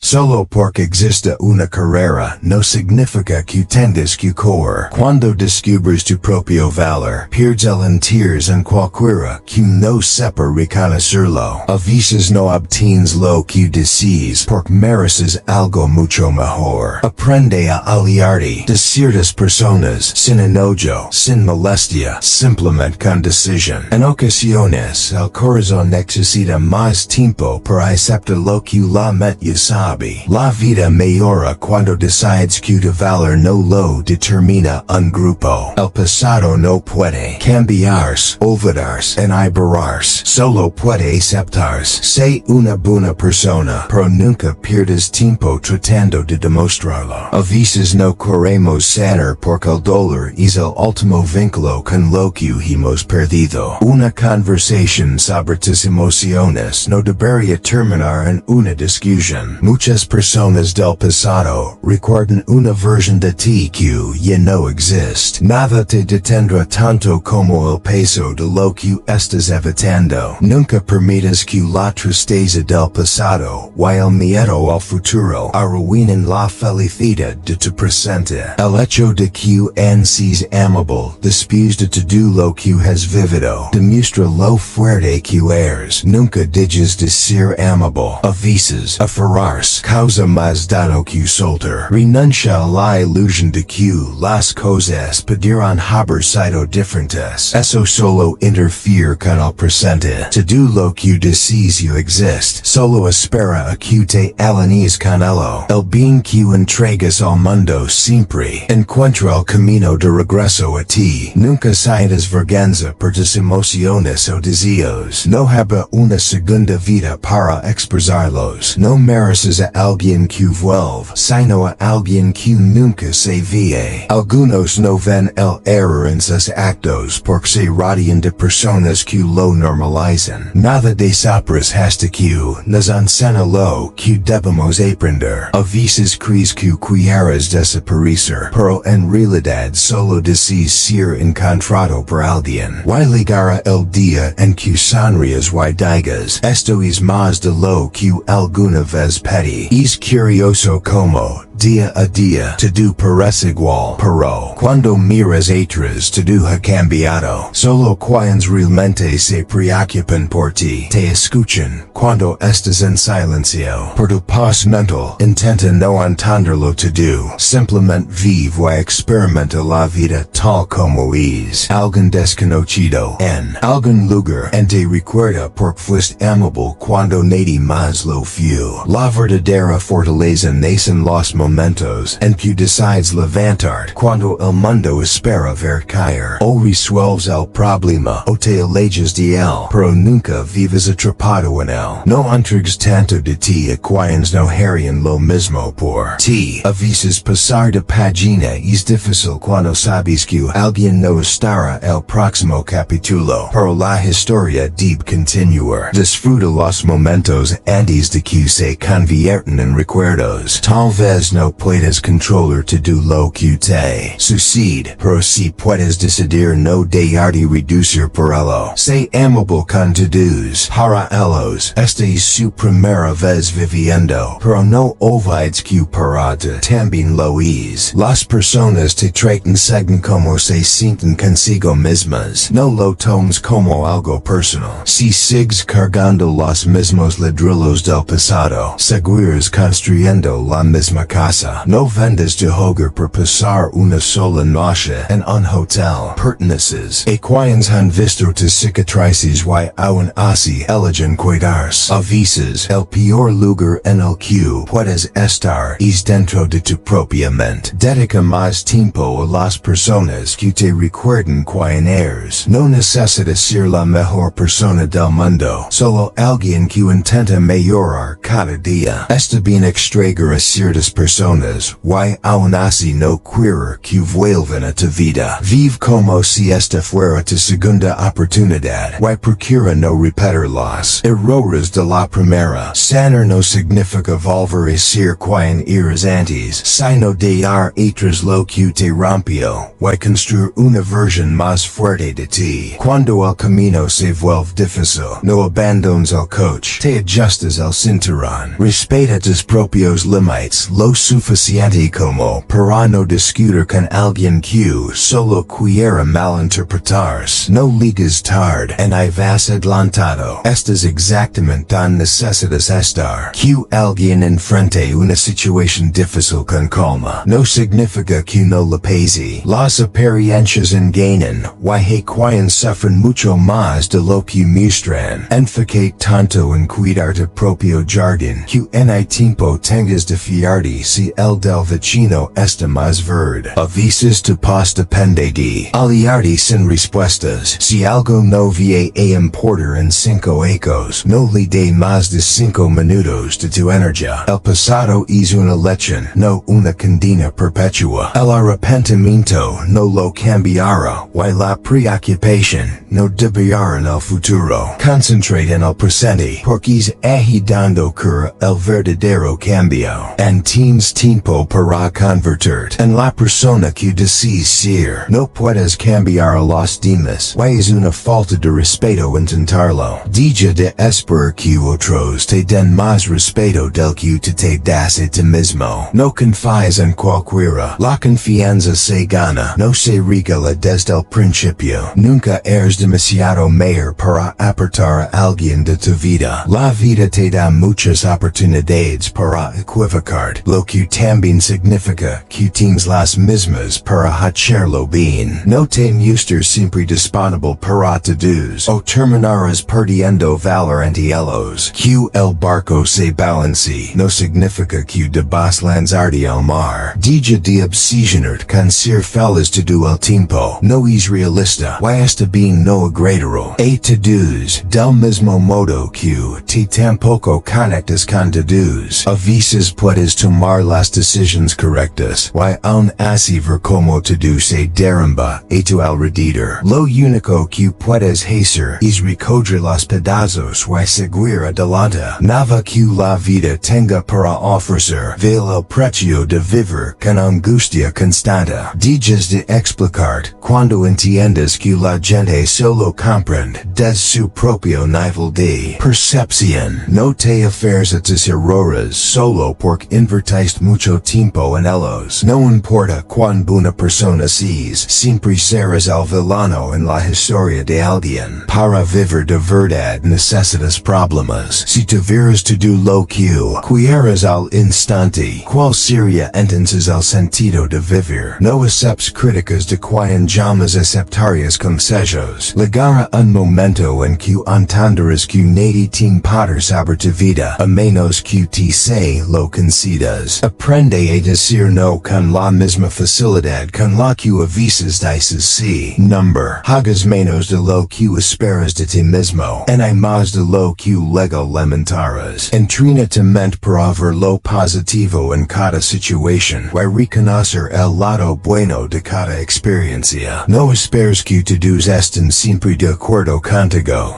Solo porque existe una carrera no significa que tengas que correr. Cuando descubres tu propio valor, pierdes el interés en cualquiera que no sepa reconocerlo. A veces no obtienes lo que deseas porque mereces algo mucho mejor. Aprende a aliarte de ciertas personas sin enojo, sin molestia, simplemente con decisión. En ocasiones, el corazón necesita más tiempo para aceptar lo que la mente sabe. La vida mejora cuando decides que tu valor no lo determina un grupo. El pasado no puede cambiarse, olvidarse, ni borrarse. Solo puede aceptarse. Sé una buena persona, pero nunca pierdas tiempo tratando de demostrarlo. A veces no queremos sanar porque el dolor es el último vínculo con lo que hemos perdido. Una conversación sobre tus emociones no debería terminar en una discusión. Muchas personas del pasado recuerdan una versión de ti que ya no existe. Nada te detendrá tanto como el peso de lo que estás evitando. Nunca permitas que la tristeza del pasado o el miedo al futuro arruinen la felicidad de tu presente. El hecho de que ansies amable después de todo lo que has vivido demuestra lo fuerte que eres. Nunca dejes de ser amable. A veces, aferrarse causa más daño que soltar. Renuncia a la ilusión de que las cosas podrán haber sido diferentes. Eso solo interfiere con el presente. Todo lo que deseas ya existe. Solo espera a que te alinees con ello. El bien que entregas al mundo siempre encuentra el camino de regreso a ti. Nunca sientas vergüenza por tus emociones o deseos. No habrá una segunda vida para expresarlos. No mereces a alguien que vuelve, sino a alguien que nunca se ve. Algunos no ven el error en sus actos porque se rodean de personas que lo normalizan. Nada de sorpresa hasta que nos enseña lo que debemos aprender. A veces crees que quieres desaparecer, pero en realidad solo deseas ser encontrado por alguien. Y llegará el día en que sonríes y digas, esto es más de lo que alguna vez pedí. Es curioso como, día a día, todo parece igual, pero cuando miras atrás todo ha cambiado. Solo quienes realmente se preocupan por ti te escuchan cuando estás en silencio. Por tu paz mental, intenta no entenderlo todo. Simplemente vive y experimenta la vida tal como es. Alguien desconocido en algún lugar en te recuerda porque fuiste amable cuando nadie más lo fue. La verdadera fortaleza nace en los momentos en que decides levantarte cuando el mundo espera ver caer. O resuelves el problema o te alejas de él, pero nunca vives atrapado en él. No entregues tanto de ti a quienes no harían lo mismo por ti. A veces pasar de página es difícil cuando sabes que alguien no estará el próximo capítulo, pero la historia debe continuar. Disfruta los momentos antes de que se conviertan en recuerdos. Tal vez no puedes controlar todo lo que te sucede, pero si puedes decidir no dejarte reducir por ello. Sé amable con todos. Para ellos, esta es su primera vez viviendo, pero no olvides que para ti también lo es. Las personas te tratan según como se sienten consigo mismas. No lo tomes como algo personal. Si sigues cargando los mismos ladrillos del pasado, seguirás construyendo la misma casa. No vendas tu hogar por pasar una sola noche en un hotel. Perteneces a quienes han visto tus cicatrices y aún así eligen cuidarse. A veces, el peor lugar en el que puedes estar es dentro de tu propia mente. Dedica más tiempo a las personas que te recuerden quién eres. No necesitas ser la mejor persona del mundo, solo alguien que intenta mejorar cada día. Está bien extraer a ciertas personas personas, y aún así no quiere que vuelvan a tu vida. Vive como si esta fuera tu segunda oportunidad, y procura no repetir los errores de la primera. Sanar no significa volver a ser quien eras antes, sino dejar atrás lo que te rompió, y construir una versión más fuerte de ti. Cuando el camino se vuelve difícil, no abandones al coach, te ajustas al cinturón. Respeta tus propios límites lo suficiente como para no discutir con alguien que solo quiera malinterpretarse. No ligas tarde en vas adelantado. Estás exactamente donde necesitas estar. Que alguien enfrente una situación difícil con calma no significa que no la pese. Las experiencias engañan, y quien sufren mucho más de lo que muestran. Enfocate tanto en cuidar tu propio jardín que en el tiempo tengas de fiarte si el del vecino está más verde. A veces tu paz depende de aliarte sin respuestas. Si algo no va a importar en 5 ecos, no le dé más de 5 minutos de tu energía. El pasado es una lección, no una condena perpetua. El arrepentimiento no lo cambiará, y la preocupación no deberá en el futuro. Concentrate en el presente, porque es agitando que el verdadero cambio. En tienes tiempo para convertirte en la persona que deseas ser. No puedes cambiar a los demás, y es una falta de respeto intentarlo. Deja de esperar que otros te den más respeto del que te das a ti mismo. No confíes en cualquiera. La confianza se gana, no se regala desde el principio. Nunca eres demasiado mayor para apartar a alguien de tu vida. La vida te da muchas oportunidades para equivocarte, lo que también significa que tienes las mismas para hacerlo bien. No te muestres siempre disponible para todos, o terminarás perdiendo valor ante ellos. Que el barco se balance no significa que debas lanzarte al mar. Deja de obsesionarte con ser feliz todo el tiempo. No es realista, y está bien no agradero a todos. Del mismo modo que te tampoco conectas con todos. A veces puedes tomar las decisiones correctas, y aún así ver como todo se derrumba a tu alrededor. Lo único que puedes hacer es recoger los pedazos y seguir adelante. Nada que la vida tenga para ofrecer vale el precio de vivir con angustia constante. Dejas de explicarte cuando entiendes que la gente solo comprende desde su propio nivel de percepción. No te aferres a tus errores solo porque invertiste mucho tiempo en ellos. No importa cuán buena persona seas, siempre serás el villano en la historia de alguien. Para vivir de verdad necesitas problemas. Si tuvieras todo lo que quieras al instante, ¿cuál sería entonces el sentido de vivir? No aceptes críticas de quien llamas aceptarías consejos. Llegará un momento en que entenderás que nadie tiene poder sobre tu vida, a menos que te se lo concedas. Aprende a decir no con la misma facilidad con la que a veces dices sí. Hagas menos de lo que esperas de ti mismo, y más de lo que luego lamentarás. Entrena tu mente para ver lo positivo en cada situación, y reconocer el lado bueno de cada experiencia. No esperes que todos estén siempre de acuerdo contigo.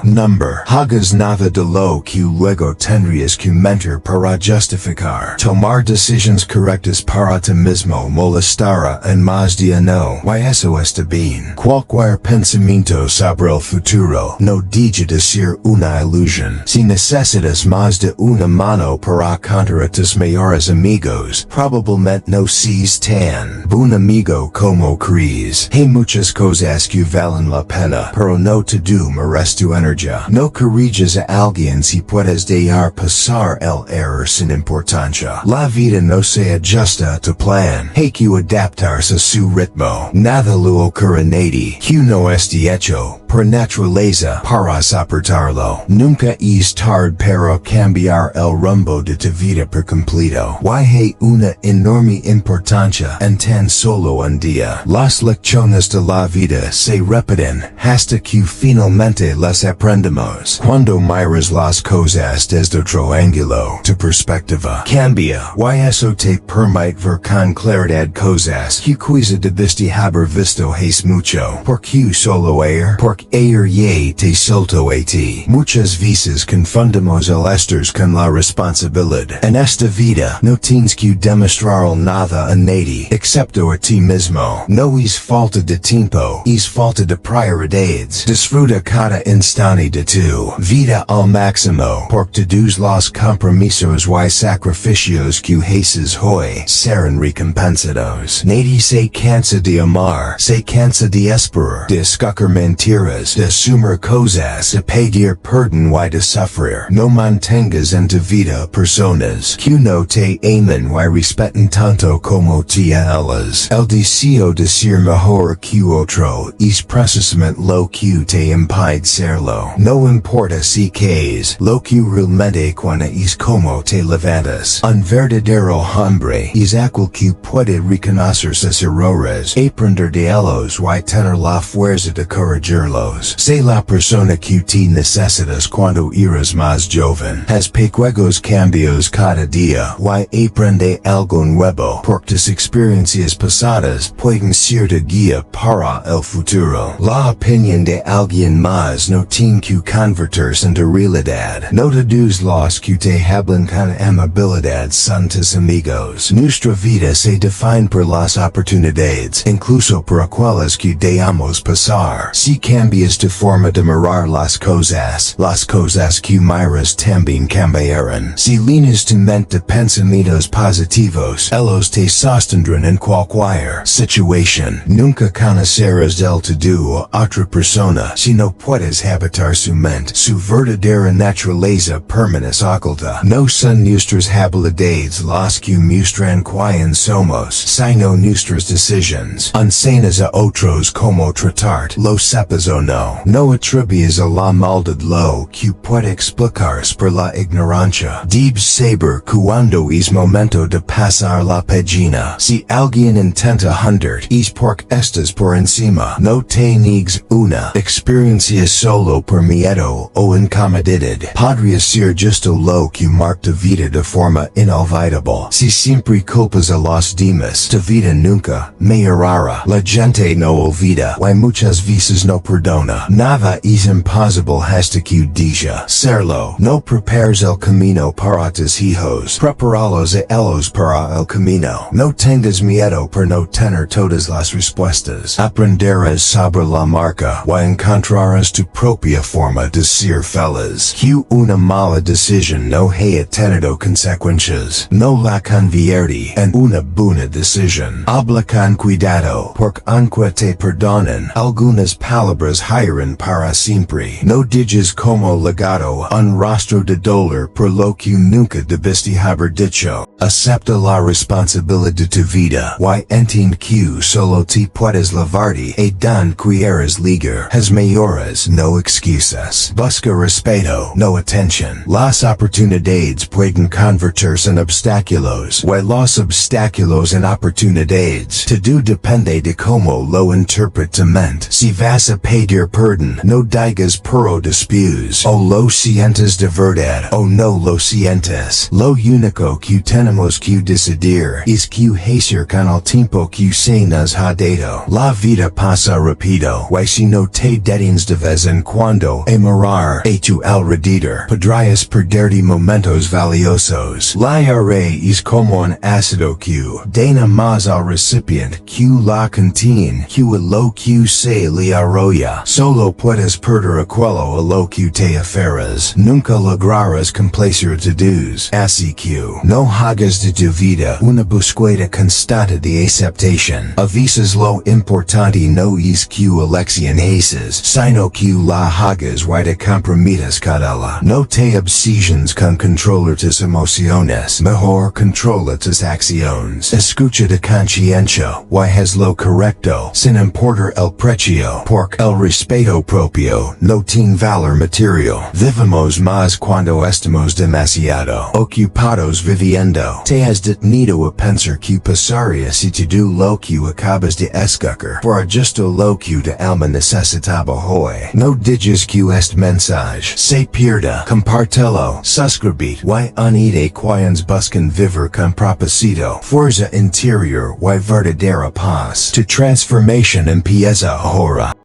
Hagas nada de lo que luego tendrías que mentir para justificar. Tomar decisiones correctas para ti mismo molestará en más de uno, y eso está bien. Cualquier pensamiento sobre el futuro no deja de ser una ilusión. Si necesitas más de una mano para contar a tus mejores amigos, probablemente no seas tan buen amigo como crees. Hay muchas cosas que valen la pena, pero no todo merece tu energía. No corriges a alguien si puedes dejar pasar el error sin importancia. La vida no se ajusta a tu plan. Hay que adaptarse a su ritmo. Nada lo ocurre nadie que no esté hecho por naturaleza para soportarlo. Nunca es tarde para cambiar el rumbo de tu vida por completo. Hay una enorme importancia en tan solo un día. Las lecciones de la vida se repiten hasta que finalmente las aprendemos. Cuando miras las cosas desde otro ángulo, tu perspectiva cambia. Y eso te permite ver con claridad cosas que quizá debiste haber visto hace mucho. Porque solo porque ya te soltó a ti. Muchas veces confundimos el estar con la responsabilidad. En esta vida, no tienes que demostrar nada a nadie, excepto a ti mismo. No es falta de tiempo, es falta de prioridades. Disfruta cada instante de tu vida al máximo, porque todos los compromisos y sacrificios que haces hoy serán recompensados. Nadie se cansa de amar, se cansa de esperar, de escuchar mentiras, de asumir cosas, de pedir perdón y de sufrir. No mantengas en tu vida personas que no te aman y respetan tanto como te a ellas. El deseo de ser mejor que otro es precisamente lo que te impide serlo. No importa si caes, lo que realmente cuenta es como te levantas. Un verdadero hombre es aquel que puede reconocer sus errores, aprender de ellos y tener la fuerza de corregirlos. Sé la persona que te necesitas cuando eres más joven. Haz pequeños cambios cada día y aprende algo nuevo, porque tus experiencias pasadas pueden ser de guía para el futuro. La opinión de alguien más no tiene que convertirse en tu realidad. No todos los que te hablan con amabilidad son tus amigos. Nuestra vida se define por las oportunidades, incluso por aquellas que dejamos pasar. Si cambias tu forma de mirar las cosas que miras también cambiarán. Si líneas tu mente de pensamientos positivos, ellos te sostendrán en cualquier situación. Nunca conocerás del todo a otra persona si no puedes habitar su mente. Su verdadera naturaleza permanece oculta. No son nuestras habilidades las que muestran quién somos, sino nuestras decisiones. Enseñas a otros cómo tratar, lo sepas o no. No atribuyas a la maldad lo que puede explicarse por la ignorancia. Debes saber cuando es momento de pasar la página. Si alguien intenta hundir, es porque estás por encima. No te niegues una experiencia solo por miedo o incomodidad. Podría ser justo lo que marca tu vida de forma inolvidable. Si siempre culpas a los demás, tu vida nunca mejorará. La gente no olvida y muchas veces no perdona. Nada es imposible hasta que deja serlo. No prepares el camino para tus hijos, preparalos a ellos para el camino. No tengas miedo por no tener todas las respuestas. Aprenderás sobre la marca y encontrarás tu propia forma de ser feliz. Que una mala decisión no haya tenido consecuencias, no la convierte en una buena decisión. Habla con cuidado, porque aunque te perdonen, algunas palabras hieren para siempre. No digas como legado un rostro de dolor por lo que nunca debiste haber dicho. Acepta la responsabilidad de tu vida y entiende que solo te puedes lavarte y dan que eres libre. Haz mayores, no excusas. Busca respeto, no atención. Las oportunidades pueden convertirse en obstáculos y los obstáculos en oportunidades. Todo depende de cómo lo interpreta tu mente. Si vas a pedir perdón, no digas pero después. O lo sientes de verdad o no lo sientes. Lo único que tenemos que decidir es que hacer con el tiempo que se nos ha dado. La vida pasa rápido y si no te detienes de vez en cuando a mirar a tu alrededor, podrías perderte momentos valiosos. La aire es como un ácido que daña más al recipiente que la contiene que a lo que se le arrolla. Solo puedes perder aquello a lo que te aferras. Nunca lograrás complacer todos. Así que no hagas de tu vida una búsqueda constante de aceptación. A veces lo importante no es que elección haces, sino que la hagas y te comprometas con ella. No te obsesiones con controlar tus emociones, mejor controla tus acciones. Escucha de conciencia y haz lo correcto, sin importar el precio, porque el respeto propio, no tiene valor material. Vivimos más cuando estamos demasiado ocupados viviendo. Te has detenido a pensar que pasaría si todo lo que acabas de escuchar por justo lo que tu alma necesitaba hoy. No digas que este mensaje se pierda. Compartelo, suscribit, y unite quienes buscan vivir con propósito. Fuerza interior y verdadera paz. Tu transformación empieza ahora.